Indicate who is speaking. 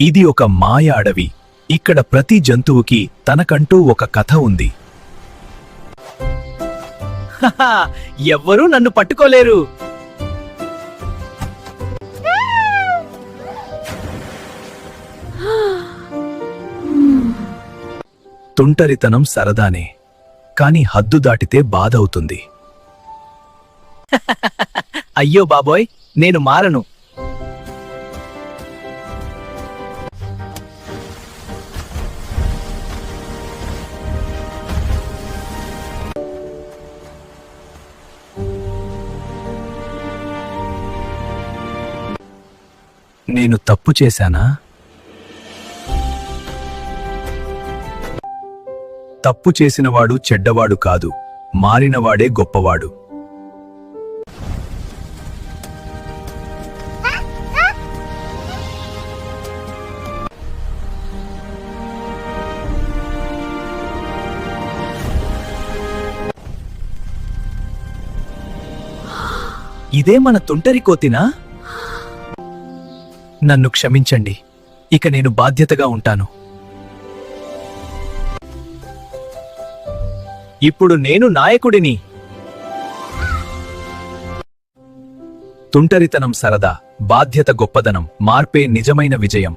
Speaker 1: ఇది ఒక మాయ అడవి. ఇక్కడ ప్రతి జంతువుకి తనకంటూ ఒక కథ ఉంది.
Speaker 2: ఎవ్వరూ నన్ను పట్టుకోలేరు.
Speaker 1: తుంటరితనం సరదానే, కాని హద్దు దాటితే బాధవుతుంది.
Speaker 2: అయ్యో బాబోయ్, నేను మారను.
Speaker 1: నేను తప్పు చేశానా? తప్పు చేసినవాడు చెడ్డవాడు కాదు, మారినవాడే గొప్పవాడు.
Speaker 2: ఇదే మన తుంటరి కోతినా? నన్ను క్షమించండి, ఇక నేను బాధ్యతగా ఉంటాను. ఇప్పుడు నేను నాయకుడిని.
Speaker 1: తుంటరితనం సరదా, బాధ్యత గొప్పదనం, మార్పే నిజమైన విజయం.